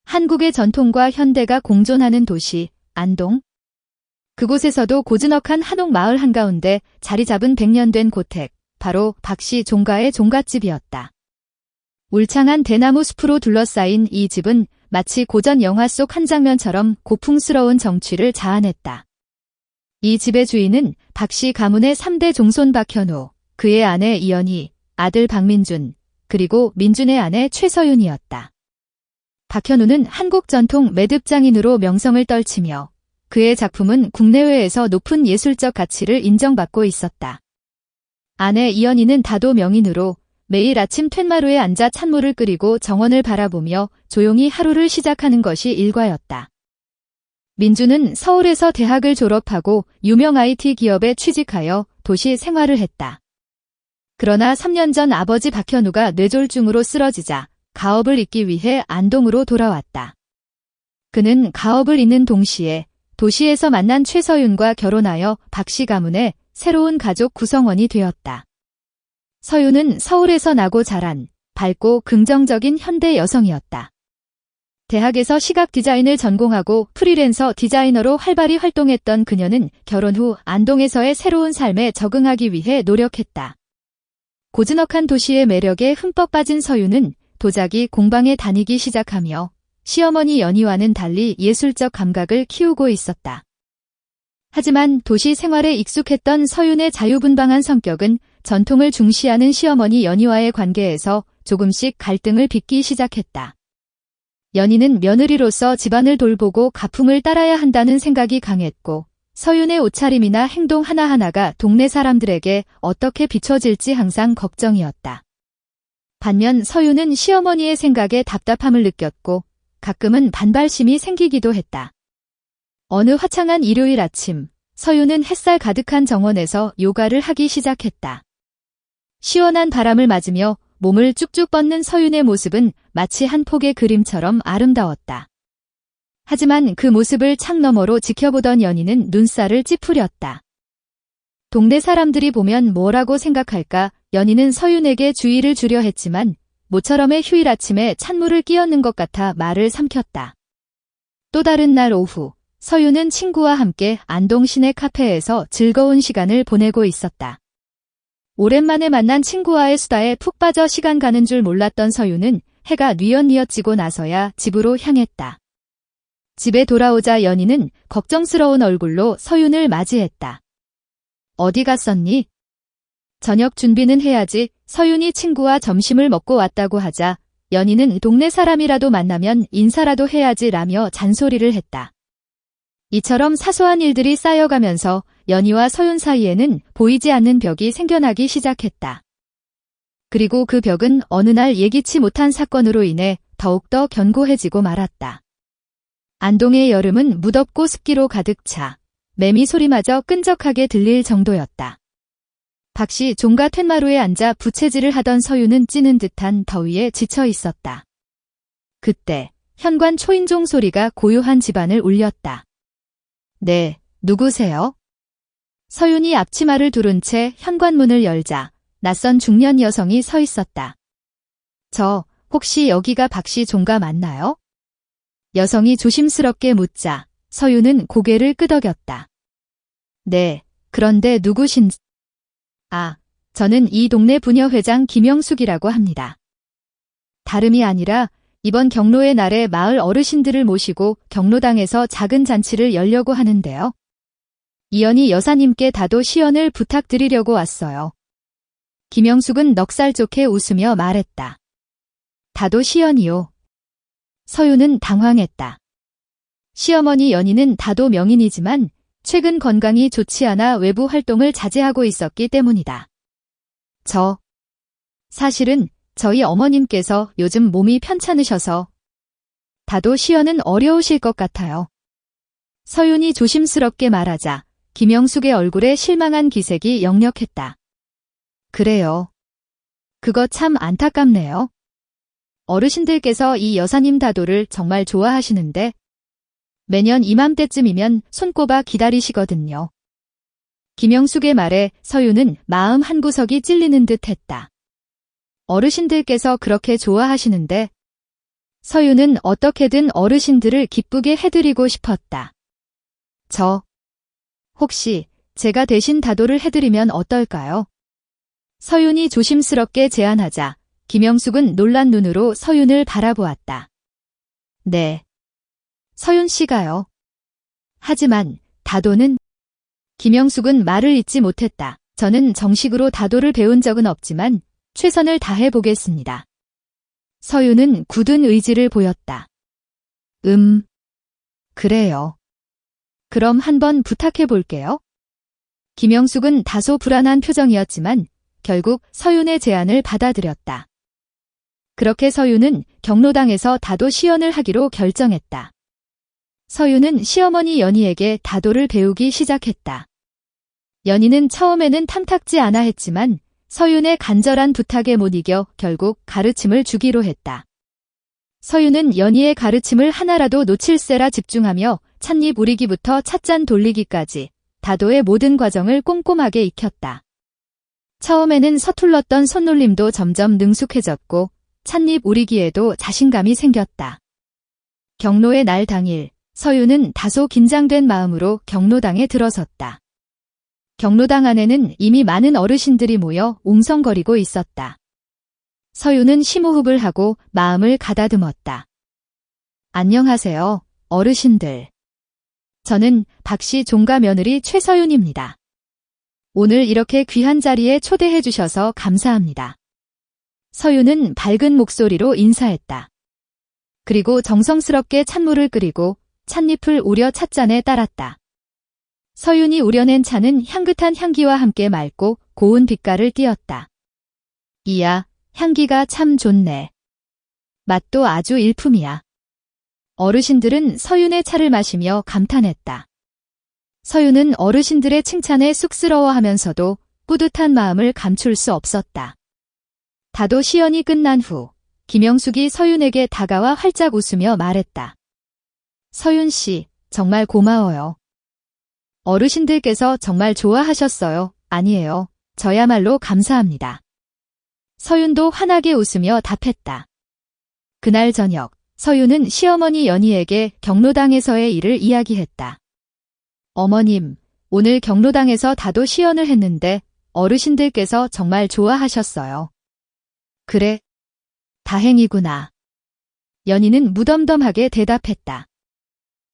한국의 전통과 현대가 공존하는 도시, 안동. 그곳에서도 고즈넉한 한옥 마을 한가운데 자리 잡은 100년 된 고택, 바로 박씨 종가의 종갓집이었다. 울창한 대나무 숲으로 둘러싸인 이 집은 마치 고전 영화 속 한 장면처럼 고풍스러운 정취를 자아냈다. 이 집의 주인은 박씨 가문의 3대 종손 박현우, 그의 아내 이연희, 아들 박민준, 그리고 민준의 아내 최서윤이었다. 박현우는 한국 전통 매듭장인으로 명성을 떨치며 그의 작품은 국내외에서 높은 예술적 가치를 인정받고 있었다. 아내 이연희는 다도 명인으로 매일 아침 툇마루에 앉아 찬물을 끓이고 정원을 바라보며 조용히 하루를 시작하는 것이 일과였다. 민주는 서울에서 대학을 졸업하고 유명 IT 기업에 취직하여 도시 생활을 했다. 그러나 3년 전 아버지 박현우가 뇌졸중으로 쓰러지자 가업을 잇기 위해 안동으로 돌아왔다. 그는 가업을 잇는 동시에 도시에서 만난 최서윤과 결혼하여 박씨 가문의 새로운 가족 구성원이 되었다. 서윤은 서울에서 나고 자란 밝고 긍정적인 현대 여성이었다. 대학에서 시각 디자인을 전공하고 프리랜서 디자이너로 활발히 활동했던 그녀는 결혼 후 안동에서의 새로운 삶에 적응하기 위해 노력했다. 고즈넉한 도시의 매력에 흠뻑 빠진 서윤은 도자기 공방에 다니기 시작하며 시어머니 연희와는 달리 예술적 감각을 키우고 있었다. 하지만 도시 생활에 익숙했던 서윤의 자유분방한 성격은 전통을 중시하는 시어머니 연희와의 관계에서 조금씩 갈등을 빚기 시작했다. 연희는 며느리로서 집안을 돌보고 가풍을 따라야 한다는 생각이 강했고 서윤의 옷차림이나 행동 하나하나가 동네 사람들에게 어떻게 비춰질지 항상 걱정이었다. 반면 서윤은 시어머니의 생각에 답답함을 느꼈고 가끔은 반발심이 생기기도 했다. 어느 화창한 일요일 아침, 서윤은 햇살 가득한 정원에서 요가를 하기 시작했다. 시원한 바람을 맞으며 몸을 쭉쭉 뻗는 서윤의 모습은 마치 한 폭의 그림처럼 아름다웠다. 하지만 그 모습을 창 너머로 지켜보던 연희는 눈살을 찌푸렸다. 동네 사람들이 보면 뭐라고 생각할까? 연희는 서윤에게 주의를 주려 했지만 모처럼의 휴일 아침에 찬물을 끼얹는 것 같아 말을 삼켰다. 또 다른 날 오후, 서윤은 친구와 함께 안동 시내 카페에서 즐거운 시간을 보내고 있었다. 오랜만에 만난 친구와의 수다에 푹 빠져 시간 가는 줄 몰랐던 서윤은 해가 뉘엿뉘엿 지고 나서야 집으로 향했다. 집에 돌아오자 연희는 걱정스러운 얼굴로 서윤을 맞이했다. 어디 갔었니? 저녁 준비는 해야지. 서윤이 친구와 점심을 먹고 왔다고 하자 연희는 동네 사람이라도 만나면 인사라도 해야지 라며 잔소리를 했다. 이처럼 사소한 일들이 쌓여가면서 연희와 서윤 사이에는 보이지 않는 벽이 생겨나기 시작했다. 그리고 그 벽은 어느 날 예기치 못한 사건으로 인해 더욱더 견고해지고 말았다. 안동의 여름은 무덥고 습기로 가득 차 매미 소리마저 끈적하게 들릴 정도였다. 박씨 종가 툇마루에 앉아 부채질을 하던 서윤은 찌는 듯한 더위에 지쳐 있었다. 그때 현관 초인종 소리가 고요한 집안을 울렸다. 네, 누구세요? 서윤이 앞치마를 두른 채 현관문을 열자 낯선 중년 여성이 서 있었다. 저, 혹시 여기가 박씨 종가 맞나요? 여성이 조심스럽게 묻자 서윤은 고개를 끄덕였다. 네, 그런데 누구신지? 아, 저는 이 동네 부녀회장 김영숙이라고 합니다. 다름이 아니라 이번 경로의 날에 마을 어르신들을 모시고 경로당에서 작은 잔치를 열려고 하는데요. 이연희 여사님께 다도 시연을 부탁드리려고 왔어요. 김영숙은 넉살 좋게 웃으며 말했다. 다도 시연이요. 서윤은 당황했다. 시어머니 연희는 다도 명인이지만 최근 건강이 좋지 않아 외부 활동을 자제하고 있었기 때문이다. 사실은 저희 어머님께서 요즘 몸이 편찮으셔서 다도 시연은 어려우실 것 같아요. 서윤이 조심스럽게 말하자 김영숙의 얼굴에 실망한 기색이 역력했다. 그래요. 그거 참 안타깝네요. 어르신들께서 이 여사님 다도를 정말 좋아하시는데 매년 이맘때쯤이면 손꼽아 기다리시거든요. 김영숙의 말에 서윤은 마음 한구석이 찔리는 듯 했다. 어르신들께서 그렇게 좋아하시는데 서윤은 어떻게든 어르신들을 기쁘게 해드리고 싶었다. 혹시 제가 대신 다도를 해드리면 어떨까요? 서윤이 조심스럽게 제안하자 김영숙은 놀란 눈으로 서윤을 바라보았다. 네. 서윤 씨가요. 하지만 다도는 김영숙은 말을 잇지 못했다. 저는 정식으로 다도를 배운 적은 없지만 최선을 다해 보겠습니다. 서윤은 굳은 의지를 보였다. 그래요. 그럼 한번 부탁해 볼게요. 김영숙은 다소 불안한 표정이었지만 결국 서윤의 제안을 받아들였다. 그렇게 서윤은 경로당에서 다도 시연을 하기로 결정했다. 서윤은 시어머니 연희에게 다도를 배우기 시작했다. 연희는 처음에는 탐탁지 않아 했지만 서윤의 간절한 부탁에 못 이겨 결국 가르침을 주기로 했다. 서윤은 연희의 가르침을 하나라도 놓칠세라 집중하며 찻잎 우리기부터 찻잔 돌리기까지 다도의 모든 과정을 꼼꼼하게 익혔다. 처음에는 서툴렀던 손놀림도 점점 능숙해졌고 찻잎 우리기에도 자신감이 생겼다. 경로의 날 당일 서윤은 다소 긴장된 마음으로 경로당에 들어섰다. 경로당 안에는 이미 많은 어르신들이 모여 웅성거리고 있었다. 서윤은 심호흡을 하고 마음을 가다듬었다. 안녕하세요, 어르신들. 저는 박씨 종가 며느리 최서윤입니다. 오늘 이렇게 귀한 자리에 초대해 주셔서 감사합니다. 서윤은 밝은 목소리로 인사했다. 그리고 정성스럽게 찬물을 끓이고 찻잎을 우려 찻잔에 따랐다. 서윤이 우려낸 차는 향긋한 향기와 함께 맑고 고운 빛깔을 띠었다. 이야, 향기가 참 좋네. 맛도 아주 일품이야. 어르신들은 서윤의 차를 마시며 감탄했다. 서윤은 어르신들의 칭찬에 쑥스러워하면서도 뿌듯한 마음을 감출 수 없었다. 다도 시연이 끝난 후 김영숙이 서윤에게 다가와 활짝 웃으며 말했다. 서윤 씨, 정말 고마워요. 어르신들께서 정말 좋아하셨어요. 아니에요. 저야말로 감사합니다. 서윤도 환하게 웃으며 답했다. 그날 저녁, 서윤은 시어머니 연희에게 경로당에서의 일을 이야기했다. 어머님, 오늘 경로당에서 다도 시연을 했는데 어르신들께서 정말 좋아하셨어요. 그래? 다행이구나. 연희는 무덤덤하게 대답했다.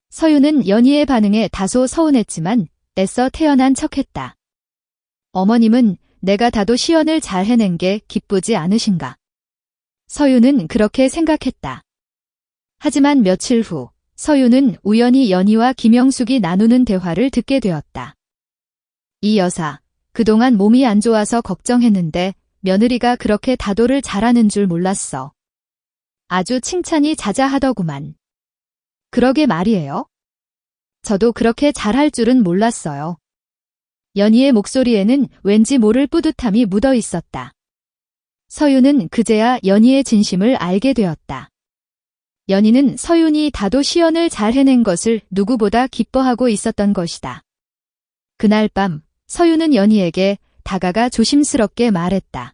서윤은 연희의 반응에 다소 서운했지만 애써 태연한 척했다. 어머님은 내가 다도 시연을 잘 해낸 게 기쁘지 않으신가? 서윤은 그렇게 생각했다. 하지만 며칠 후 서윤은 우연히 연희와 김영숙이 나누는 대화를 듣게 되었다. 이 여사, 그동안 몸이 안 좋아서 걱정했는데 며느리가 그렇게 다도를 잘하는 줄 몰랐어. 아주 칭찬이 자자하더구만. 그러게 말이에요. 저도 그렇게 잘할 줄은 몰랐어요. 연희의 목소리에는 왠지 모를 뿌듯함이 묻어 있었다. 서윤은 그제야 연희의 진심을 알게 되었다. 연희는 서윤이 다도 시연을 잘 해낸 것을 누구보다 기뻐하고 있었던 것이다. 그날 밤 서윤은 연희에게 다가가 조심스럽게 말했다.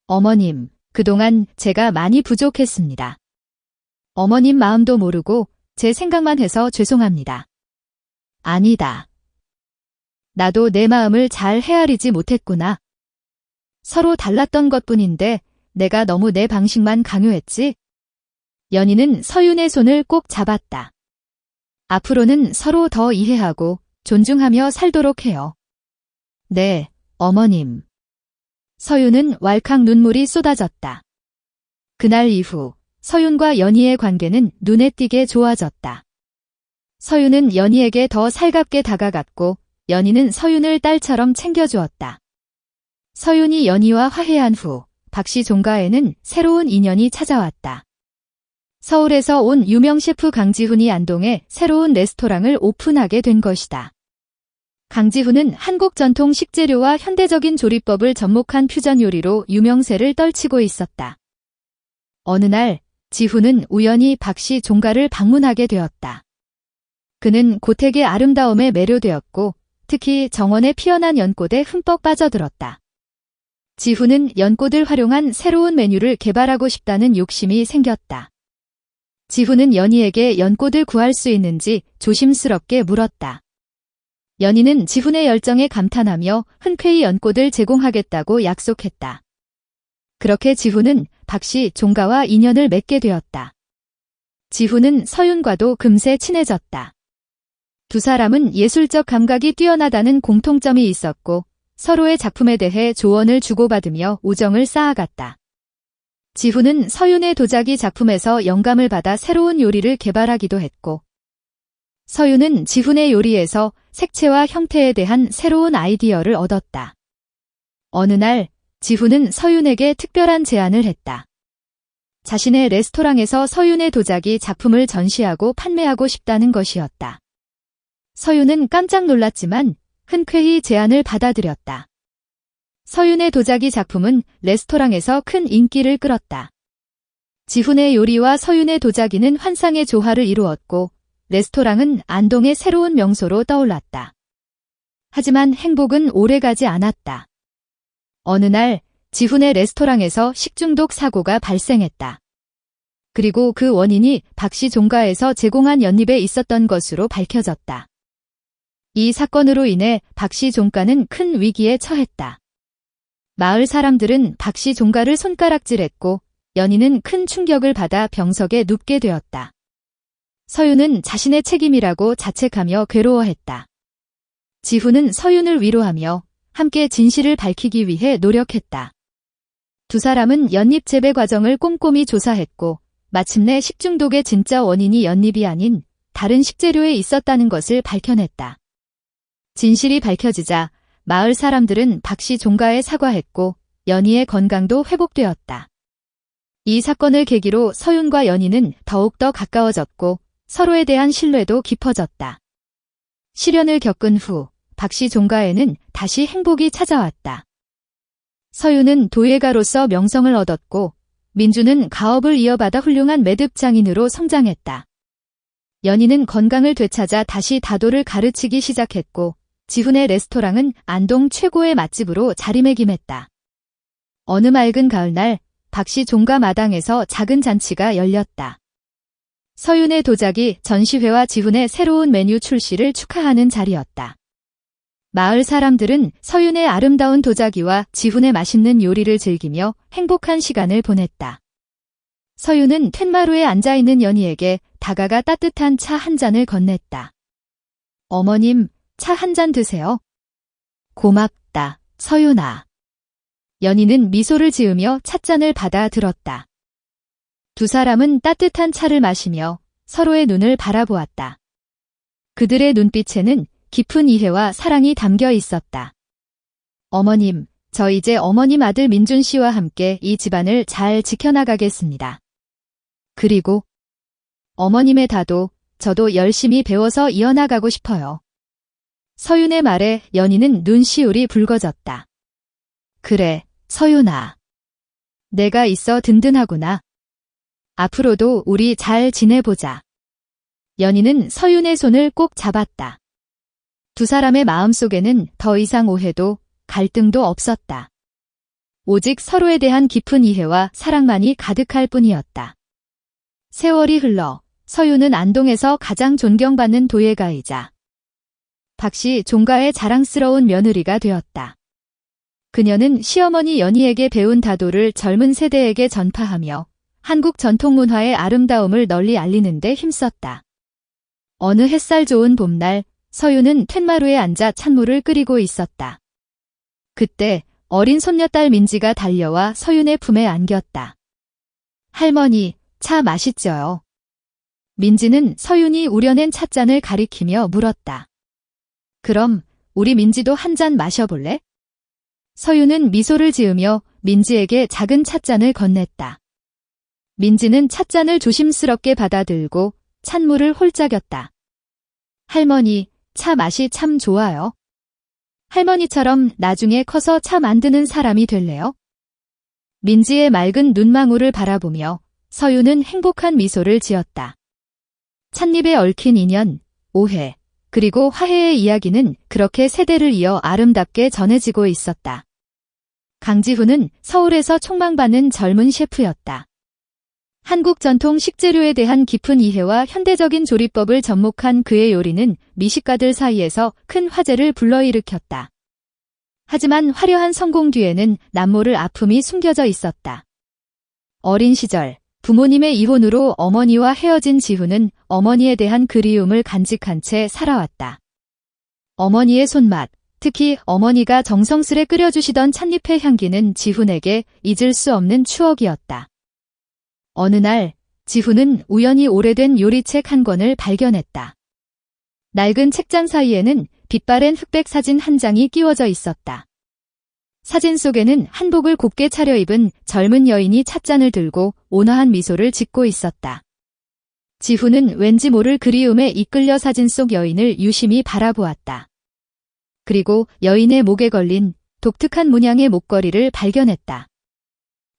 어머님, 그동안 제가 많이 부족했습니다. 어머님 마음도 모르고 제 생각만 해서 죄송합니다. 아니다. 나도 내 마음을 잘 헤아리지 못했구나. 서로 달랐던 것뿐인데 내가 너무 내 방식만 강요했지? 연희는 서윤의 손을 꼭 잡았다. 앞으로는 서로 더 이해하고 존중하며 살도록 해요. 네, 어머님. 서윤은 왈칵 눈물이 쏟아졌다. 그날 이후 서윤과 연희의 관계는 눈에 띄게 좋아졌다. 서윤은 연희에게 더 살갑게 다가갔고 연희는 서윤을 딸처럼 챙겨주었다. 서윤이 연희와 화해한 후 박씨 종가에는 새로운 인연이 찾아왔다. 서울에서 온 유명 셰프 강지훈이 안동에 새로운 레스토랑을 오픈하게 된 것이다. 강지훈은 한국 전통 식재료와 현대적인 조리법을 접목한 퓨전 요리로 유명세를 떨치고 있었다. 어느 날 지훈은 우연히 박씨 종가를 방문하게 되었다. 그는 고택의 아름다움에 매료되었고 특히 정원에 피어난 연꽃에 흠뻑 빠져들었다. 지훈은 연꽃을 활용한 새로운 메뉴를 개발하고 싶다는 욕심이 생겼다. 지훈은 연희에게 연꽃을 구할 수 있는지 조심스럽게 물었다. 연희는 지훈의 열정에 감탄하며 흔쾌히 연꽃을 제공하겠다고 약속했다. 그렇게 지훈은 박씨 종가와 인연을 맺게 되었다. 지훈은 서윤과도 금세 친해졌다. 두 사람은 예술적 감각이 뛰어나다는 공통점이 있었고 서로의 작품에 대해 조언을 주고받으며 우정을 쌓아갔다. 지훈은 서윤의 도자기 작품에서 영감을 받아 새로운 요리를 개발하기도 했고 서윤은 지훈의 요리에서 색채와 형태에 대한 새로운 아이디어를 얻었다. 어느 날 지훈은 서윤에게 특별한 제안을 했다. 자신의 레스토랑에서 서윤의 도자기 작품을 전시하고 판매하고 싶다는 것이었다. 서윤은 깜짝 놀랐지만 흔쾌히 제안을 받아들였다. 서윤의 도자기 작품은 레스토랑에서 큰 인기를 끌었다. 지훈의 요리와 서윤의 도자기는 환상의 조화를 이루었고 레스토랑은 안동의 새로운 명소로 떠올랐다. 하지만 행복은 오래가지 않았다. 어느 날 지훈의 레스토랑에서 식중독 사고가 발생했다. 그리고 그 원인이 박씨 종가에서 제공한 연잎에 있었던 것으로 밝혀졌다. 이 사건으로 인해 박씨 종가는 큰 위기에 처했다. 마을 사람들은 박씨 종가를 손가락질했고 연희는 큰 충격을 받아 병석에 눕게 되었다. 서윤은 자신의 책임이라고 자책하며 괴로워했다. 지훈은 서윤을 위로하며 함께 진실을 밝히기 위해 노력했다. 두 사람은 연잎 재배 과정을 꼼꼼히 조사했고 마침내 식중독의 진짜 원인이 연잎이 아닌 다른 식재료에 있었다는 것을 밝혀냈다. 진실이 밝혀지자 마을 사람들은 박씨 종가에 사과했고 연희의 건강도 회복되었다. 이 사건을 계기로 서윤과 연희는 더욱더 가까워졌고 서로에 대한 신뢰도 깊어졌다. 시련을 겪은 후 박씨 종가에는 다시 행복이 찾아왔다. 서윤은 도예가로서 명성을 얻었고 민주는 가업을 이어받아 훌륭한 매듭장인으로 성장했다. 연희는 건강을 되찾아 다시 다도를 가르치기 시작했고 지훈의 레스토랑은 안동 최고의 맛집으로 자리매김했다. 어느 맑은 가을날 박씨 종가 마당에서 작은 잔치가 열렸다. 서윤의 도자기 전시회와 지훈의 새로운 메뉴 출시를 축하하는 자리였다. 마을 사람들은 서윤의 아름다운 도자기와 지훈의 맛있는 요리를 즐기며 행복한 시간을 보냈다. 서윤은 툇마루에 앉아있는 연희에게 다가가 따뜻한 차 한 잔을 건넸다. 어머님, 차 한 잔 드세요. 고맙다, 서윤아. 연희는 미소를 지으며 찻잔을 받아 들었다. 두 사람은 따뜻한 차를 마시며 서로의 눈을 바라보았다. 그들의 눈빛에는 깊은 이해와 사랑이 담겨 있었다. 어머님, 저 이제 어머님 아들 민준 씨와 함께 이 집안을 잘 지켜나가겠습니다. 그리고 어머님의 다도 저도 열심히 배워서 이어나가고 싶어요. 서윤의 말에 연희는 눈시울이 붉어졌다. 그래, 서윤아. 내가 있어 든든하구나. 앞으로도 우리 잘 지내보자. 연희는 서윤의 손을 꼭 잡았다. 두 사람의 마음속에는 더 이상 오해도 갈등도 없었다. 오직 서로에 대한 깊은 이해와 사랑만이 가득할 뿐이었다. 세월이 흘러 서윤은 안동에서 가장 존경받는 도예가이자 박씨 종가의 자랑스러운 며느리가 되었다. 그녀는 시어머니 연희에게 배운 다도를 젊은 세대에게 전파하며 한국 전통문화의 아름다움을 널리 알리는 데 힘썼다. 어느 햇살 좋은 봄날 서윤은 툇마루에 앉아 찬물을 끓이고 있었다. 그때 어린 손녀딸 민지가 달려와 서윤의 품에 안겼다. 할머니, 차 맛있죠요? 민지는 서윤이 우려낸 찻잔을 가리키며 물었다. 그럼 우리 민지도 한 잔 마셔볼래? 서윤은 미소를 지으며 민지에게 작은 찻잔을 건넸다. 민지는 찻잔을 조심스럽게 받아들고 찬물을 홀짝였다. 할머니, 차 맛이 참 좋아요. 할머니처럼 나중에 커서 차 만드는 사람이 될래요? 민지의 맑은 눈망울을 바라보며 서윤은 행복한 미소를 지었다. 찻잎에 얽힌 인연, 오해, 그리고 화해의 이야기는 그렇게 세대를 이어 아름답게 전해지고 있었다. 강지훈은 서울에서 촉망받는 젊은 셰프였다. 한국 전통 식재료에 대한 깊은 이해와 현대적인 조리법을 접목한 그의 요리는 미식가들 사이에서 큰 화제를 불러일으켰다. 하지만 화려한 성공 뒤에는 남모를 아픔이 숨겨져 있었다. 어린 시절 부모님의 이혼으로 어머니와 헤어진 지훈은 어머니에 대한 그리움을 간직한 채 살아왔다. 어머니의 손맛, 특히 어머니가 정성스레 끓여주시던 찻잎의 향기는 지훈에게 잊을 수 없는 추억이었다. 어느 날 지훈은 우연히 오래된 요리책 한 권을 발견했다. 낡은 책장 사이에는 빛바랜 흑백 사진 한 장이 끼워져 있었다. 사진 속에는 한복을 곱게 차려입은 젊은 여인이 찻잔을 들고 온화한 미소를 짓고 있었다. 지훈은 왠지 모를 그리움에 이끌려 사진 속 여인을 유심히 바라보았다. 그리고 여인의 목에 걸린 독특한 문양의 목걸이를 발견했다.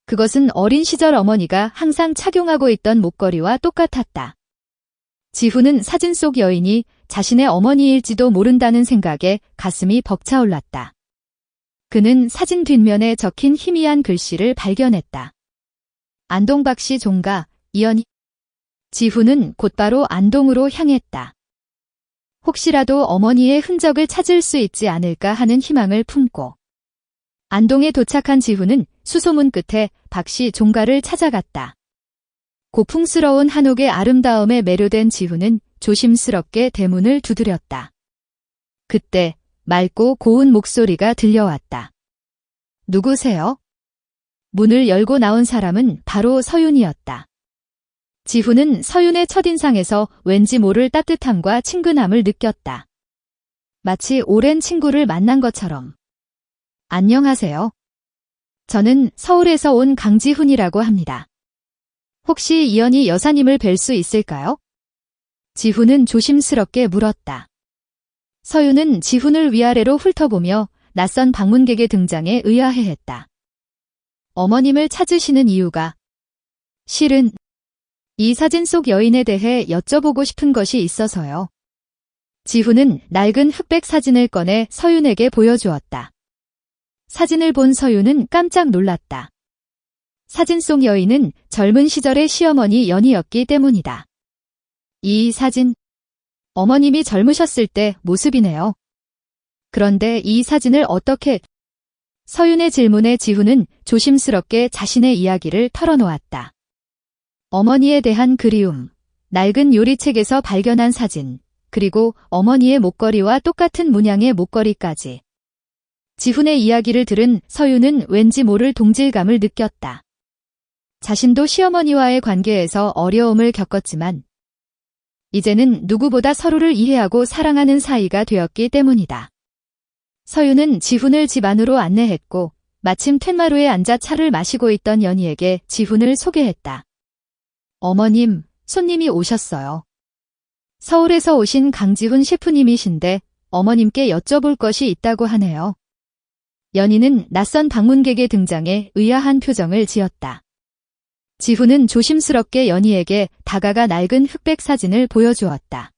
그것은 어린 시절 어머니가 항상 착용하고 있던 목걸이와 똑같았다. 지훈은 사진 속 여인이 자신의 어머니일지도 모른다는 생각에 가슴이 벅차올랐다. 그는 사진 뒷면에 적힌 희미한 글씨를 발견했다. 안동박씨 종가, 이연희. 지훈은 곧바로 안동으로 향했다. 혹시라도 어머니의 흔적을 찾을 수 있지 않을까 하는 희망을 품고. 안동에 도착한 지훈은 수소문 끝에 박씨 종가를 찾아갔다. 고풍스러운 한옥의 아름다움에 매료된 지훈은 조심스럽게 대문을 두드렸다. 그때 맑고 고운 목소리가 들려왔다. 누구세요? 문을 열고 나온 사람은 바로 서윤이었다. 지훈은 서윤의 첫인상에서 왠지 모를 따뜻함과 친근함을 느꼈다. 마치 오랜 친구를 만난 것처럼. 안녕하세요. 저는 서울에서 온 강지훈이라고 합니다. 혹시 이연희 여사님을 뵐 수 있을까요? 지훈은 조심스럽게 물었다. 서윤은 지훈을 위아래로 훑어보며 낯선 방문객의 등장에 의아해했다. 어머님을 찾으시는 이유가? 실은 이 사진 속 여인에 대해 여쭤보고 싶은 것이 있어서요. 지훈은 낡은 흑백 사진을 꺼내 서윤에게 보여주었다. 사진을 본 서윤은 깜짝 놀랐다. 사진 속 여인은 젊은 시절의 시어머니 연희였기 때문이다. 이 사진, 어머님이 젊으셨을 때 모습이네요. 그런데 이 사진을 어떻게... 서윤의 질문에 지훈은 조심스럽게 자신의 이야기를 털어놓았다. 어머니에 대한 그리움, 낡은 요리책에서 발견한 사진, 그리고 어머니의 목걸이와 똑같은 문양의 목걸이까지. 지훈의 이야기를 들은 서윤은 왠지 모를 동질감을 느꼈다. 자신도 시어머니와의 관계에서 어려움을 겪었지만 이제는 누구보다 서로를 이해하고 사랑하는 사이가 되었기 때문이다. 서윤은 지훈을 집 안으로 안내했고 마침 텐마루에 앉아 차를 마시고 있던 연희에게 지훈을 소개했다. 어머님, 손님이 오셨어요. 서울에서 오신 강지훈 셰프님이신데 어머님께 여쭤볼 것이 있다고 하네요. 연희는 낯선 방문객의 등장에 의아한 표정을 지었다. 지훈은 조심스럽게 연희에게 다가가 낡은 흑백 사진을 보여주었다.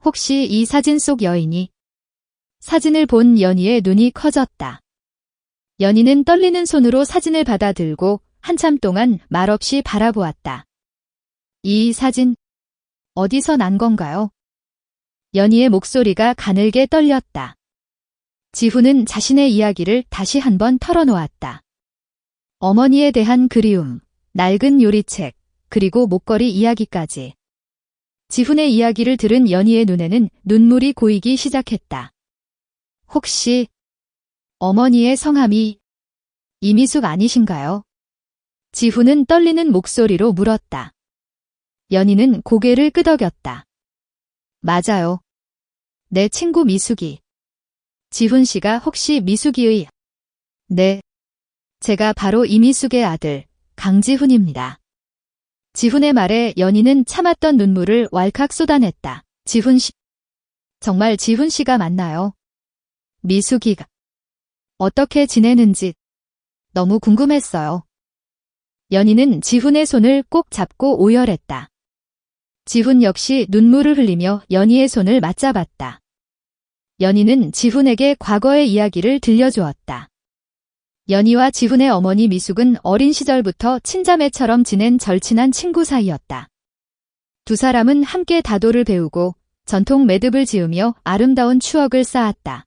혹시 이 사진 속 여인이? 사진을 본 연희의 눈이 커졌다. 연희는 떨리는 손으로 사진을 받아들고 한참 동안 말없이 바라보았다. 이 사진, 어디서 난 건가요? 연희의 목소리가 가늘게 떨렸다. 지훈은 자신의 이야기를 다시 한번 털어놓았다. 어머니에 대한 그리움, 낡은 요리책, 그리고 목걸이 이야기까지. 지훈의 이야기를 들은 연희의 눈에는 눈물이 고이기 시작했다. 혹시 어머니의 성함이 이미숙 아니신가요? 지훈은 떨리는 목소리로 물었다. 연희는 고개를 끄덕였다. 맞아요. 내 친구 미숙이. 지훈 씨가 혹시 미숙이의... 네. 제가 바로 이미숙의 아들, 강지훈입니다. 지훈의 말에 연희는 참았던 눈물을 왈칵 쏟아냈다. 지훈 씨. 정말 지훈 씨가 맞나요? 미숙이가 어떻게 지내는지 너무 궁금했어요. 연희는 지훈의 손을 꼭 잡고 오열했다. 지훈 역시 눈물을 흘리며 연희의 손을 맞잡았다. 연희는 지훈에게 과거의 이야기를 들려주었다. 연희와 지훈의 어머니 미숙은 어린 시절부터 친자매처럼 지낸 절친한 친구 사이였다. 두 사람은 함께 다도를 배우고 전통 매듭을 지으며 아름다운 추억을 쌓았다.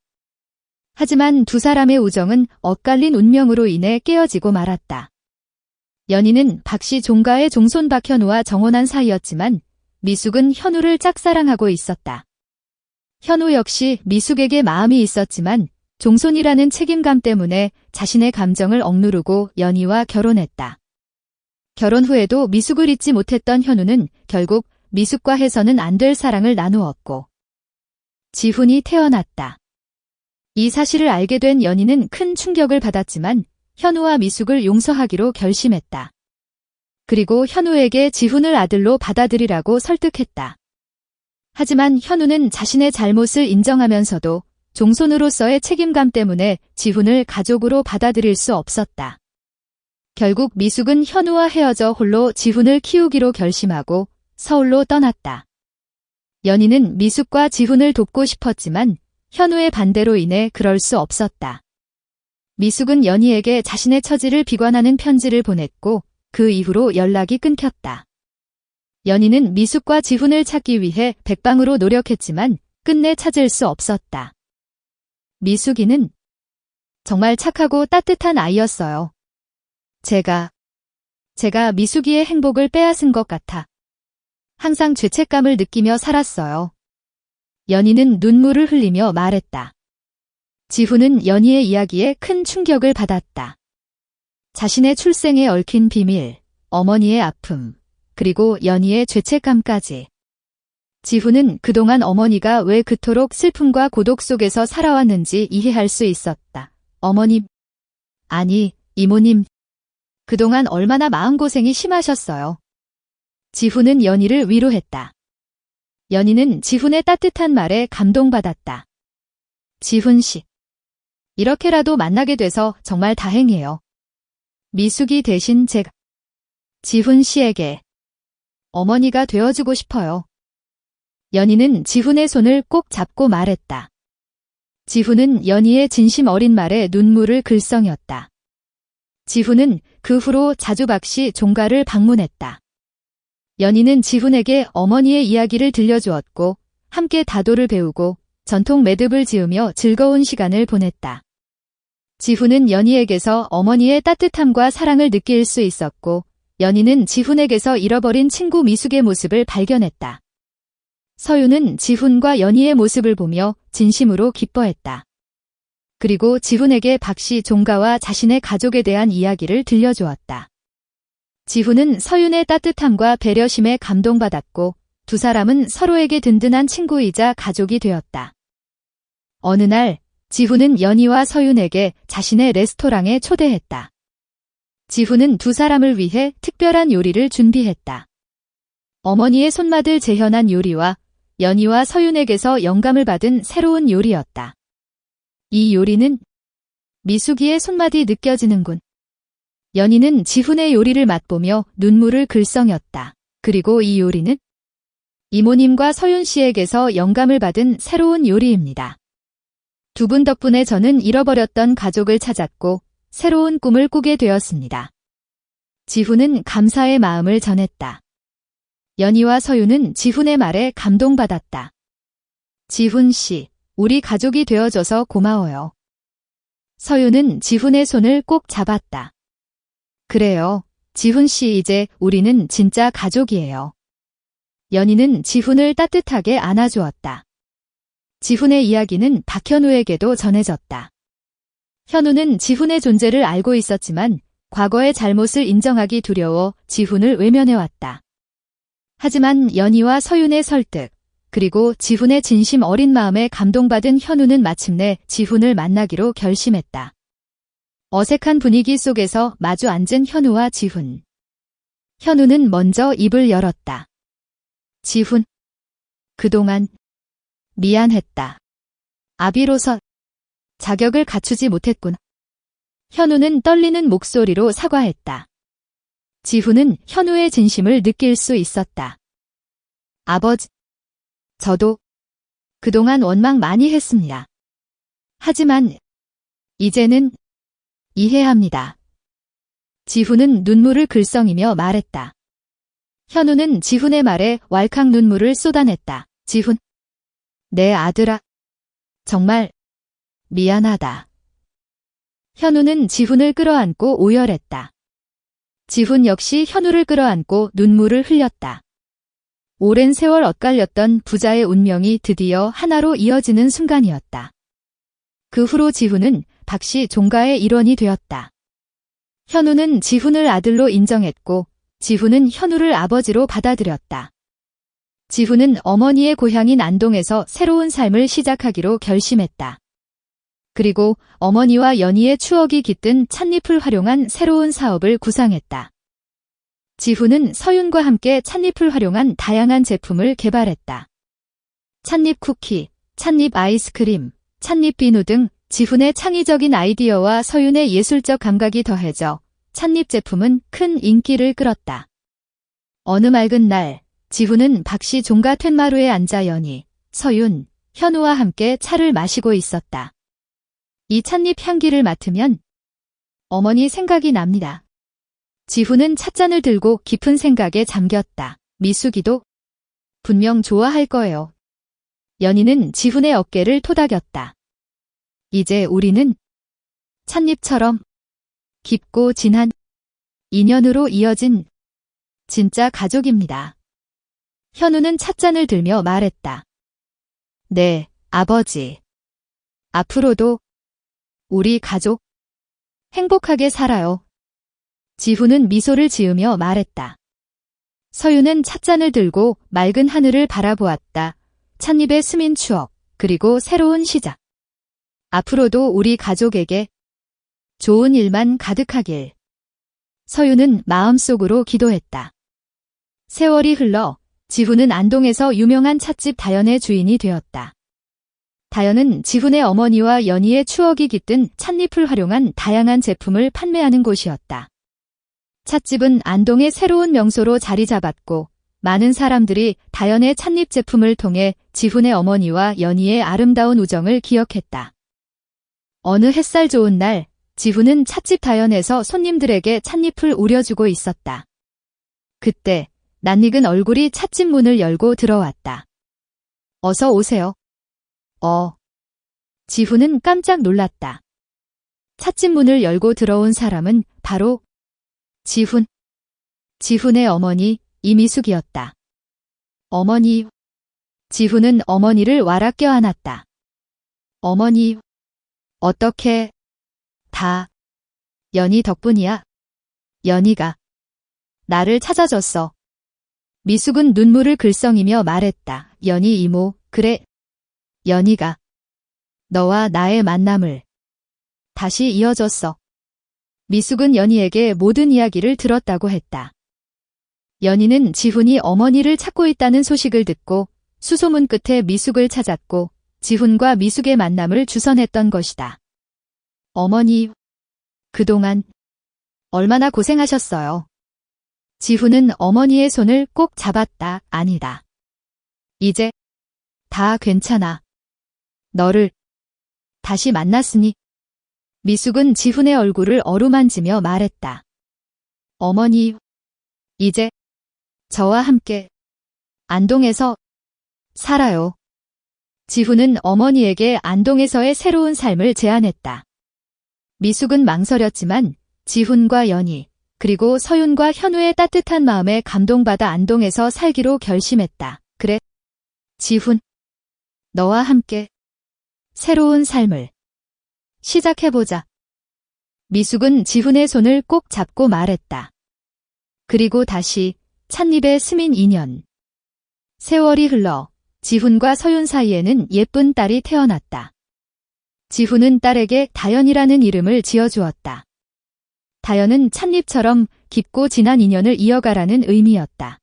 하지만 두 사람의 우정은 엇갈린 운명으로 인해 깨어지고 말았다. 연희는 박씨 종가의 종손 박현우와 정혼한 사이였지만 미숙은 현우를 짝사랑하고 있었다. 현우 역시 미숙에게 마음이 있었지만 종손이라는 책임감 때문에 자신의 감정을 억누르고 연희와 결혼했다. 결혼 후에도 미숙을 잊지 못했던 현우는 결국 미숙과 해서는 안 될 사랑을 나누었고 지훈이 태어났다. 이 사실을 알게 된 연희는 큰 충격을 받았지만 현우와 미숙을 용서하기로 결심했다. 그리고 현우에게 지훈을 아들로 받아들이라고 설득했다. 하지만 현우는 자신의 잘못을 인정하면서도 종손으로서의 책임감 때문에 지훈을 가족으로 받아들일 수 없었다. 결국 미숙은 현우와 헤어져 홀로 지훈을 키우기로 결심하고 서울로 떠났다. 연희는 미숙과 지훈을 돕고 싶었지만 현우의 반대로 인해 그럴 수 없었다. 미숙은 연희에게 자신의 처지를 비관하는 편지를 보냈고 그 이후로 연락이 끊겼다. 연희는 미숙과 지훈을 찾기 위해 백방으로 노력했지만 끝내 찾을 수 없었다. 미숙이는 정말 착하고 따뜻한 아이였어요. 제가 미숙이의 행복을 빼앗은 것 같아 항상 죄책감을 느끼며 살았어요. 연희는 눈물을 흘리며 말했다. 지훈은 연희의 이야기에 큰 충격을 받았다. 자신의 출생에 얽힌 비밀, 어머니의 아픔, 그리고 연희의 죄책감까지. 지훈은 그동안 어머니가 왜 그토록 슬픔과 고독 속에서 살아왔는지 이해할 수 있었다. 어머님, 아니, 이모님, 그동안 얼마나 마음고생이 심하셨어요. 지훈은 연희를 위로했다. 연희는 지훈의 따뜻한 말에 감동받았다. 지훈 씨, 이렇게라도 만나게 돼서 정말 다행이에요. 미숙이 대신 제가 지훈 씨에게 어머니가 되어주고 싶어요. 연희는 지훈의 손을 꼭 잡고 말했다. 지훈은 연희의 진심 어린 말에 눈물을 글썽였다. 지훈은 그 후로 자주 박씨 종가를 방문했다. 연희는 지훈에게 어머니의 이야기를 들려주었고 함께 다도를 배우고 전통 매듭을 지으며 즐거운 시간을 보냈다. 지훈은 연희에게서 어머니의 따뜻함과 사랑을 느낄 수 있었고 연희는 지훈에게서 잃어버린 친구 미숙의 모습을 발견했다. 서유는 지훈과 연희의 모습을 보며 진심으로 기뻐했다. 그리고 지훈에게 박씨 종가와 자신의 가족에 대한 이야기를 들려주었다. 지훈은 서윤의 따뜻함과 배려심에 감동받았고 두 사람은 서로에게 든든한 친구이자 가족이 되었다. 어느 날 지훈은 연희와 서윤에게 자신의 레스토랑에 초대했다. 지훈은 두 사람을 위해 특별한 요리를 준비했다. 어머니의 손맛을 재현한 요리와 연희와 서윤에게서 영감을 받은 새로운 요리였다. 이 요리는 미숙이의 손맛이 느껴지는군. 연희는 지훈의 요리를 맛보며 눈물을 글썽였다. 그리고 이 요리는 이모님과 서윤 씨에게서 영감을 받은 새로운 요리입니다. 두 분 덕분에 저는 잃어버렸던 가족을 찾았고 새로운 꿈을 꾸게 되었습니다. 지훈은 감사의 마음을 전했다. 연희와 서윤은 지훈의 말에 감동받았다. 지훈 씨, 우리 가족이 되어줘서 고마워요. 서윤은 지훈의 손을 꼭 잡았다. 그래요, 지훈 씨 이제 우리는 진짜 가족이에요. 연희는 지훈을 따뜻하게 안아주었다. 지훈의 이야기는 박현우에게도 전해졌다. 현우는 지훈의 존재를 알고 있었지만 과거의 잘못을 인정하기 두려워 지훈을 외면해왔다. 하지만 연희와 서윤의 설득, 그리고 지훈의 진심 어린 마음에 감동받은 현우는 마침내 지훈을 만나기로 결심했다. 어색한 분위기 속에서 마주 앉은 현우와 지훈. 현우는 먼저 입을 열었다. 지훈, 그동안 미안했다. 아비로서 자격을 갖추지 못했구나. 현우는 떨리는 목소리로 사과했다. 지훈은 현우의 진심을 느낄 수 있었다. 아버지, 저도 그동안 원망 많이 했습니다. 하지만 이제는 이해합니다. 지훈은 눈물을 글썽이며 말했다. 현우는 지훈의 말에 왈칵 눈물을 쏟아냈다. 지훈. 내 아들아. 정말 미안하다. 현우는 지훈을 끌어안고 오열했다. 지훈 역시 현우를 끌어안고 눈물을 흘렸다. 오랜 세월 엇갈렸던 부자의 운명이 드디어 하나로 이어지는 순간이었다. 그 후로 지훈은 박씨 종가의 일원이 되었다. 현우는 지훈을 아들로 인정했고 지훈은 현우를 아버지로 받아들였다. 지훈은 어머니의 고향인 안동에서 새로운 삶을 시작하기로 결심했다. 그리고 어머니와 연희의 추억이 깃든 찻잎을 활용한 새로운 사업을 구상했다. 지훈은 서윤과 함께 찻잎을 활용한 다양한 제품을 개발했다. 찻잎 쿠키, 찻잎 아이스크림, 찻잎 비누 등 지훈의 창의적인 아이디어와 서윤의 예술적 감각이 더해져 찻잎 제품은 큰 인기를 끌었다. 어느 맑은 날, 지훈은 박씨 종가 툇마루에 앉아 연희, 서윤, 현우와 함께 차를 마시고 있었다. 이 찻잎 향기를 맡으면 어머니 생각이 납니다. 지훈은 찻잔을 들고 깊은 생각에 잠겼다. 미숙이도 분명 좋아할 거예요. 연희는 지훈의 어깨를 토닥였다. 이제 우리는 찻잎처럼 깊고 진한 인연으로 이어진 진짜 가족입니다. 현우는 찻잔을 들며 말했다. 네, 아버지. 앞으로도 우리 가족 행복하게 살아요. 지훈은 미소를 지으며 말했다. 서윤은 찻잔을 들고 맑은 하늘을 바라보았다. 찻잎에 스민 추억, 그리고 새로운 시작. 앞으로도 우리 가족에게 좋은 일만 가득하길. 서윤은 마음속으로 기도했다. 세월이 흘러 지훈은 안동에서 유명한 찻집 다연의 주인이 되었다. 다연은 지훈의 어머니와 연희의 추억이 깃든 찻잎을 활용한 다양한 제품을 판매하는 곳이었다. 찻집은 안동의 새로운 명소로 자리 잡았고 많은 사람들이 다연의 찻잎 제품을 통해 지훈의 어머니와 연희의 아름다운 우정을 기억했다. 어느 햇살 좋은 날, 지훈은 찻집 다연에서 손님들에게 찻잎을 우려주고 있었다. 그때 낯익은 얼굴이 찻집 문을 열고 들어왔다. 어서 오세요. 지훈은 깜짝 놀랐다. 찻집 문을 열고 들어온 사람은 바로 지훈의 어머니 이미숙이었다. 어머니. 지훈은 어머니를 와락 껴안았다. 어머니. 어떻게 다 연희 덕분이야. 연희가 나를 찾아줬어. 미숙은 눈물을 글썽이며 말했다. 연희 이모, 그래. 연희가 너와 나의 만남을 다시 이어줬어. 미숙은 연희에게 모든 이야기를 들었다고 했다. 연희는 지훈이 어머니를 찾고 있다는 소식을 듣고 수소문 끝에 미숙을 찾았고 지훈과 미숙의 만남을 주선했던 것이다. 어머니, 그동안 얼마나 고생하셨어요. 지훈은 어머니의 손을 꼭 잡았다. 아니다. 이제 다 괜찮아. 너를 다시 만났으니. 미숙은 지훈의 얼굴을 어루만지며 말했다. 어머니, 이제 저와 함께 안동에서 살아요. 지훈은 어머니에게 안동에서의 새로운 삶을 제안했다. 미숙은 망설였지만 지훈과 연희, 그리고 서윤과 현우의 따뜻한 마음에 감동받아 안동에서 살기로 결심했다. 그래, 지훈. 너와 함께 새로운 삶을 시작해보자. 미숙은 지훈의 손을 꼭 잡고 말했다. 그리고 다시 찻잎에 스민 인연. 세월이 흘러 지훈과 서윤 사이에는 예쁜 딸이 태어났다. 지훈은 딸에게 다연이라는 이름을 지어주었다. 다연은 찻잎처럼 깊고 진한 인연을 이어가라는 의미였다.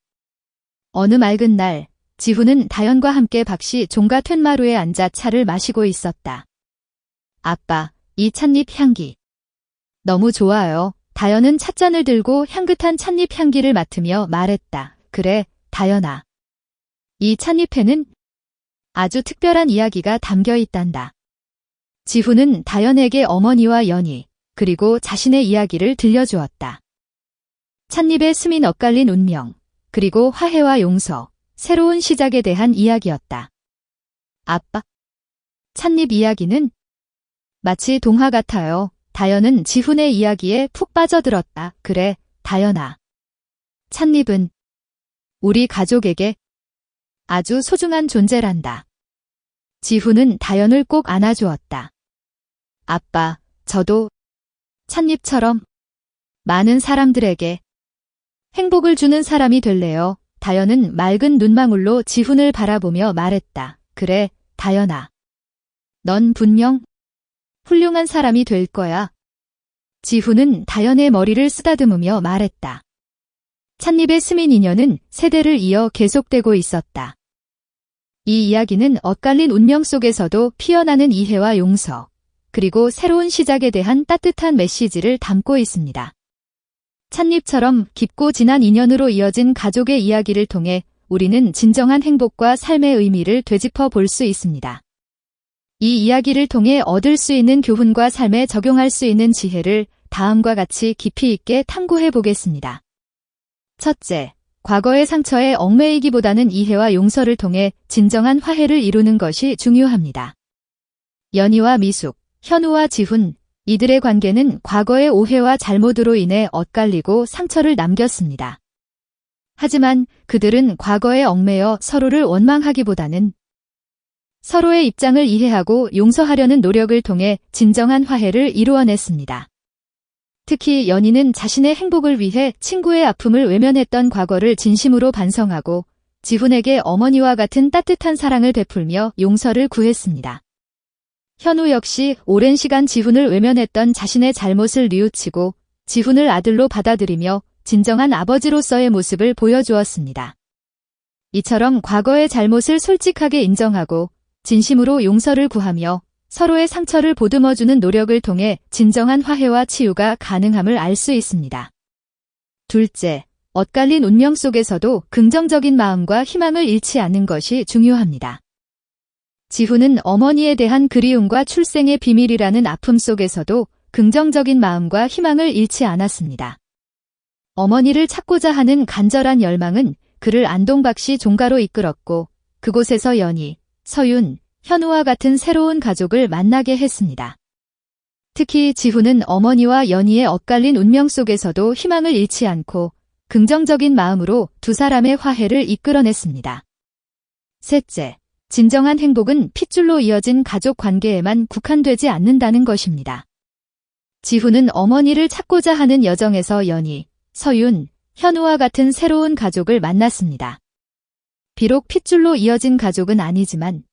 어느 맑은 날, 지훈은 다연과 함께 박씨 종가 툇마루에 앉아 차를 마시고 있었다. 아빠, 이 찻잎 향기 너무 좋아요. 다연은 찻잔을 들고 향긋한 찻잎 향기를 맡으며 말했다. 그래, 다연아. 이 찻잎에는 아주 특별한 이야기가 담겨 있단다. 지훈은 다연에게 어머니와 연희, 그리고 자신의 이야기를 들려주었다. 찻잎에 스민 엇갈린 운명, 그리고 화해와 용서, 새로운 시작에 대한 이야기였다. 아빠. 찻잎 이야기는 마치 동화 같아요. 다연은 지훈의 이야기에 푹 빠져들었다. 그래, 다연아. 찻잎은 우리 가족에게 아주 소중한 존재란다. 지훈은 다연을 꼭 안아주었다. 아빠, 저도 찻잎처럼 많은 사람들에게 행복을 주는 사람이 될래요. 다연은 맑은 눈망울로 지훈을 바라보며 말했다. 그래, 다연아. 넌 분명 훌륭한 사람이 될 거야. 지훈은 다연의 머리를 쓰다듬으며 말했다. 찻잎의 스민 인연은 세대를 이어 계속되고 있었다. 이 이야기는 엇갈린 운명 속에서도 피어나는 이해와 용서, 그리고 새로운 시작에 대한 따뜻한 메시지를 담고 있습니다. 찻잎처럼 깊고 진한 인연으로 이어진 가족의 이야기를 통해 우리는 진정한 행복과 삶의 의미를 되짚어 볼 수 있습니다. 이 이야기를 통해 얻을 수 있는 교훈과 삶에 적용할 수 있는 지혜를 다음과 같이 깊이 있게 탐구해 보겠습니다. 첫째, 과거의 상처에 얽매이기보다는 이해와 용서를 통해 진정한 화해를 이루는 것이 중요합니다. 연희와 미숙, 현우와 지훈, 이들의 관계는 과거의 오해와 잘못으로 인해 엇갈리고 상처를 남겼습니다. 하지만 그들은 과거에 얽매여 서로를 원망하기보다는 서로의 입장을 이해하고 용서하려는 노력을 통해 진정한 화해를 이루어냈습니다. 특히 연희는 자신의 행복을 위해 친구의 아픔을 외면했던 과거를 진심으로 반성하고 지훈에게 어머니와 같은 따뜻한 사랑을 베풀며 용서를 구했습니다. 현우 역시 오랜 시간 지훈을 외면했던 자신의 잘못을 뉘우치고 지훈을 아들로 받아들이며 진정한 아버지로서의 모습을 보여주었습니다. 이처럼 과거의 잘못을 솔직하게 인정하고 진심으로 용서를 구하며 서로의 상처를 보듬어주는 노력을 통해 진정한 화해와 치유가 가능함을 알 수 있습니다. 둘째, 엇갈린 운명 속에서도 긍정적인 마음과 희망을 잃지 않는 것이 중요합니다. 지훈은 어머니에 대한 그리움과 출생의 비밀이라는 아픔 속에서도 긍정적인 마음과 희망을 잃지 않았습니다. 어머니를 찾고자 하는 간절한 열망은 그를 안동박씨 종가로 이끌었고 그곳에서 연희, 서윤, 현우와 같은 새로운 가족을 만나게 했습니다. 특히 지훈은 어머니와 연희의 엇갈린 운명 속에서도 희망을 잃지 않고 긍정적인 마음으로 두 사람의 화해를 이끌어냈습니다. 셋째, 진정한 행복은 핏줄로 이어진 가족 관계에만 국한되지 않는다는 것입니다. 지훈은 어머니를 찾고자 하는 여정에서 연희, 서윤, 현우와 같은 새로운 가족을 만났습니다. 비록 핏줄로 이어진 가족은 아니지만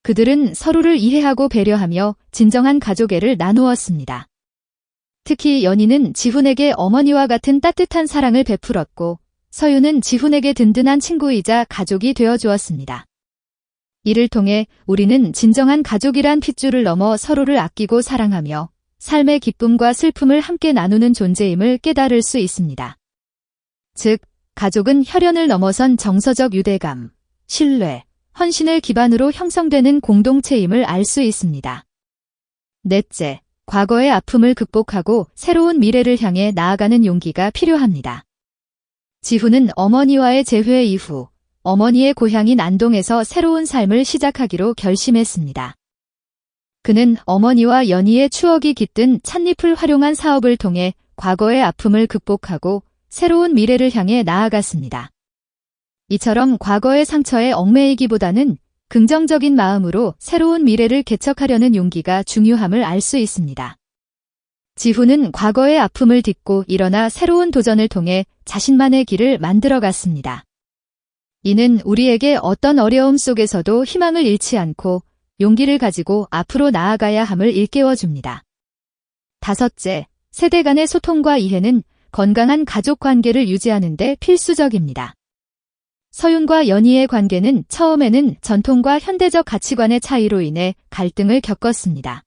그들은 서로를 이해하고 배려하며 진정한 가족애를 나누었습니다. 특히 연희는 지훈에게 어머니와 같은 따뜻한 사랑을 베풀었고 서윤은 지훈에게 든든한 친구이자 가족이 되어주었습니다. 이를 통해 우리는 진정한 가족이란 핏줄을 넘어 서로를 아끼고 사랑하며 삶의 기쁨과 슬픔을 함께 나누는 존재임을 깨달을 수 있습니다. 즉, 가족은 혈연을 넘어선 정서적 유대감, 신뢰, 헌신을 기반으로 형성되는 공동체임을 알 수 있습니다. 넷째, 과거의 아픔을 극복하고 새로운 미래를 향해 나아가는 용기가 필요합니다. 지훈은 어머니와의 재회 이후 어머니의 고향인 안동에서 새로운 삶을 시작하기로 결심했습니다. 그는 어머니와 연희의 추억이 깃든 찻잎을 활용한 사업을 통해 과거의 아픔을 극복하고 새로운 미래를 향해 나아갔습니다. 이처럼 과거의 상처에 얽매이기보다는 긍정적인 마음으로 새로운 미래를 개척하려는 용기가 중요함을 알 수 있습니다. 지훈은 과거의 아픔을 딛고 일어나 새로운 도전을 통해 자신만의 길을 만들어갔습니다. 이는 우리에게 어떤 어려움 속에서도 희망을 잃지 않고 용기를 가지고 앞으로 나아가야 함을 일깨워줍니다. 다섯째, 세대 간의 소통과 이해는 건강한 가족 관계를 유지하는 데 필수적입니다. 서윤과 연희의 관계는 처음에는 전통과 현대적 가치관의 차이로 인해 갈등을 겪었습니다.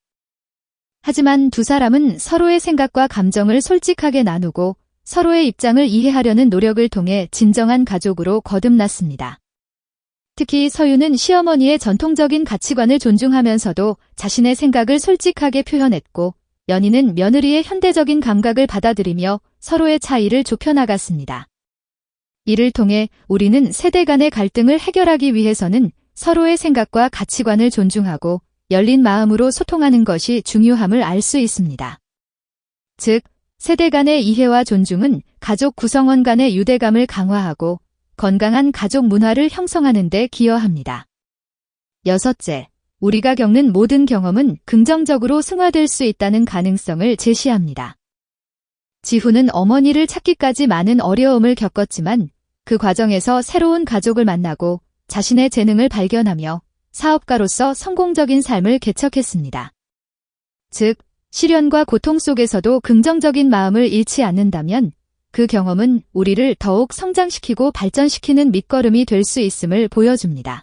하지만 두 사람은 서로의 생각과 감정을 솔직하게 나누고 서로의 입장을 이해하려는 노력을 통해 진정한 가족으로 거듭났습니다. 특히 서윤은 시어머니의 전통적인 가치관을 존중하면서도 자신의 생각을 솔직하게 표현했고 연인은 며느리의 현대적인 감각을 받아들이며 서로의 차이를 좁혀나갔습니다. 이를 통해 우리는 세대 간의 갈등을 해결하기 위해서는 서로의 생각과 가치관을 존중하고 열린 마음으로 소통하는 것이 중요함을 알 수 있습니다. 즉, 세대 간의 이해와 존중은 가족 구성원 간의 유대감을 강화하고 건강한 가족 문화를 형성하는 데 기여합니다. 여섯째, 우리가 겪는 모든 경험은 긍정적으로 승화될 수 있다는 가능성을 제시합니다. 지훈은 어머니를 찾기까지 많은 어려움을 겪었지만 그 과정에서 새로운 가족을 만나고 자신의 재능을 발견하며 사업가로서 성공적인 삶을 개척했습니다. 즉, 시련과 고통 속에서도 긍정적인 마음을 잃지 않는다면 그 경험은 우리를 더욱 성장시키고 발전시키는 밑거름이 될 수 있음을 보여줍니다.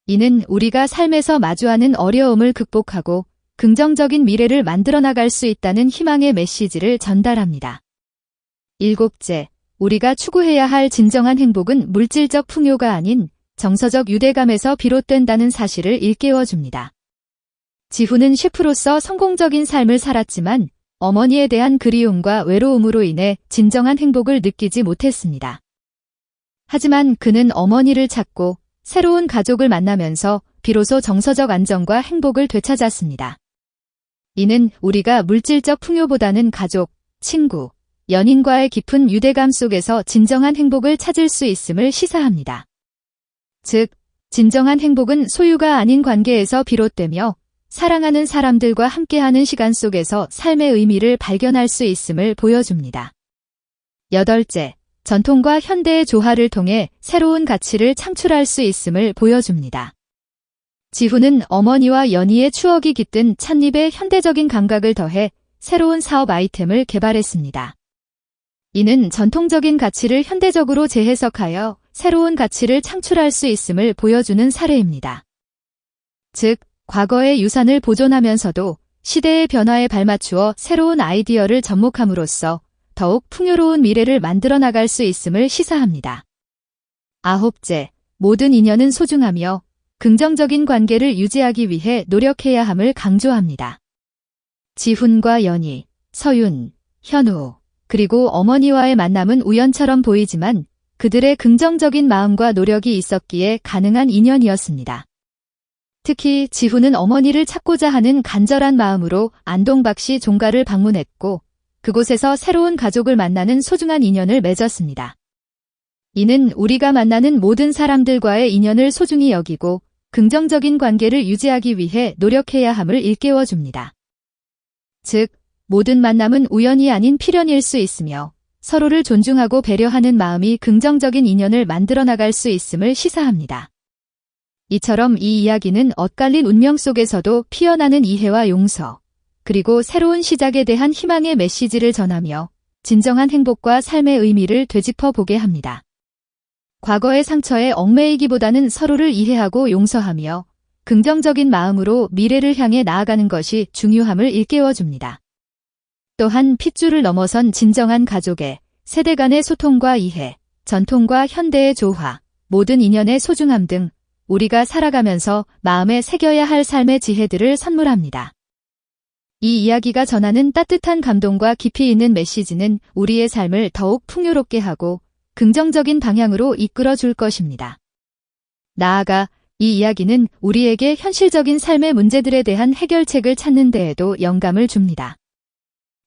이는 우리가 삶에서 마주하는 어려움을 극복하고 긍정적인 미래를 만들어 나갈 수 있다는 희망의 메시지를 전달합니다. 일곱째, 우리가 추구해야 할 진정한 행복은 물질적 풍요가 아닌 정서적 유대감에서 비롯된다는 사실을 일깨워줍니다. 지훈은 셰프로서 성공적인 삶을 살았지만 어머니에 대한 그리움과 외로움으로 인해 진정한 행복을 느끼지 못했습니다. 하지만 그는 어머니를 찾고 새로운 가족을 만나면서 비로소 정서적 안정과 행복을 되찾았습니다. 이는 우리가 물질적 풍요보다는 가족, 친구, 연인과의 깊은 유대감 속에서 진정한 행복을 찾을 수 있음을 시사합니다. 즉, 진정한 행복은 소유가 아닌 관계에서 비롯되며 사랑하는 사람들과 함께하는 시간 속에서 삶의 의미를 발견할 수 있음을 보여줍니다. 여덟째, 전통과 현대의 조화를 통해 새로운 가치를 창출할 수 있음을 보여줍니다. 지훈은 어머니와 연희의 추억이 깃든 찻잎에 현대적인 감각을 더해 새로운 사업 아이템을 개발했습니다. 이는 전통적인 가치를 현대적으로 재해석하여 새로운 가치를 창출할 수 있음을 보여주는 사례입니다. 즉, 과거의 유산을 보존하면서도 시대의 변화에 발맞추어 새로운 아이디어를 접목함으로써 더욱 풍요로운 미래를 만들어 나갈 수 있음을 시사합니다. 아홉째, 모든 인연은 소중하며 긍정적인 관계를 유지하기 위해 노력해야 함을 강조합니다. 지훈과 연희, 서윤, 현우, 그리고 어머니와의 만남은 우연처럼 보이지만 그들의 긍정적인 마음과 노력이 있었기에 가능한 인연이었습니다. 특히 지훈은 어머니를 찾고자 하는 간절한 마음으로 안동박씨 종가를 방문했고 그곳에서 새로운 가족을 만나는 소중한 인연을 맺었습니다. 이는 우리가 만나는 모든 사람들과의 인연을 소중히 여기고 긍정적인 관계를 유지하기 위해 노력해야 함을 일깨워줍니다. 즉, 모든 만남은 우연이 아닌 필연일 수 있으며 서로를 존중하고 배려하는 마음이 긍정적인 인연을 만들어 나갈 수 있음을 시사합니다. 이처럼 이 이야기는 엇갈린 운명 속에서도 피어나는 이해와 용서, 그리고 새로운 시작에 대한 희망의 메시지를 전하며 진정한 행복과 삶의 의미를 되짚어 보게 합니다. 과거의 상처에 얽매이기보다는 서로를 이해하고 용서하며 긍정적인 마음으로 미래를 향해 나아가는 것이 중요함을 일깨워줍니다. 또한 핏줄을 넘어선 진정한 가족의 세대 간의 소통과 이해, 전통과 현대의 조화, 모든 인연의 소중함 등 우리가 살아가면서 마음에 새겨야 할 삶의 지혜들을 선물합니다. 이 이야기가 전하는 따뜻한 감동과 깊이 있는 메시지는 우리의 삶을 더욱 풍요롭게 하고 긍정적인 방향으로 이끌어 줄 것입니다. 나아가 이 이야기는 우리에게 현실적인 삶의 문제들에 대한 해결책을 찾는 데에도 영감을 줍니다.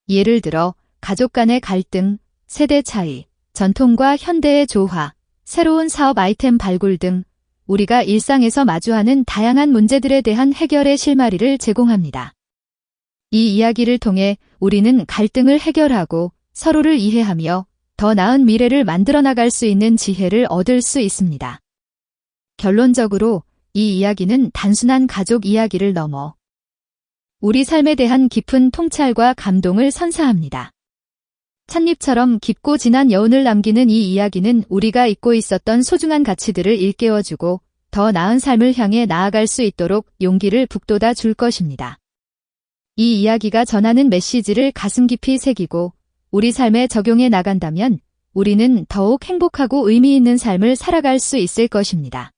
예를 들어 가족 간의 갈등, 세대 차이, 전통과 현대의 조화, 새로운 사업 아이템 발굴 등 우리가 일상에서 마주하는 다양한 문제들에 대한 해결의 실마리를 제공합니다. 이 이야기를 통해 우리는 갈등을 해결하고 서로를 이해하며 더 나은 미래를 만들어 나갈 수 있는 지혜를 얻을 수 있습니다. 결론적으로 이 이야기는 단순한 가족 이야기를 넘어 우리 삶에 대한 깊은 통찰과 감동을 선사합니다. 찻잎처럼 깊고 진한 여운을 남기는 이 이야기는 우리가 잊고 있었던 소중한 가치들을 일깨워주고 더 나은 삶을 향해 나아갈 수 있도록 용기를 북돋아 줄 것입니다. 이 이야기가 전하는 메시지를 가슴 깊이 새기고 우리 삶에 적용해 나간다면 우리는 더욱 행복하고 의미 있는 삶을 살아갈 수 있을 것입니다.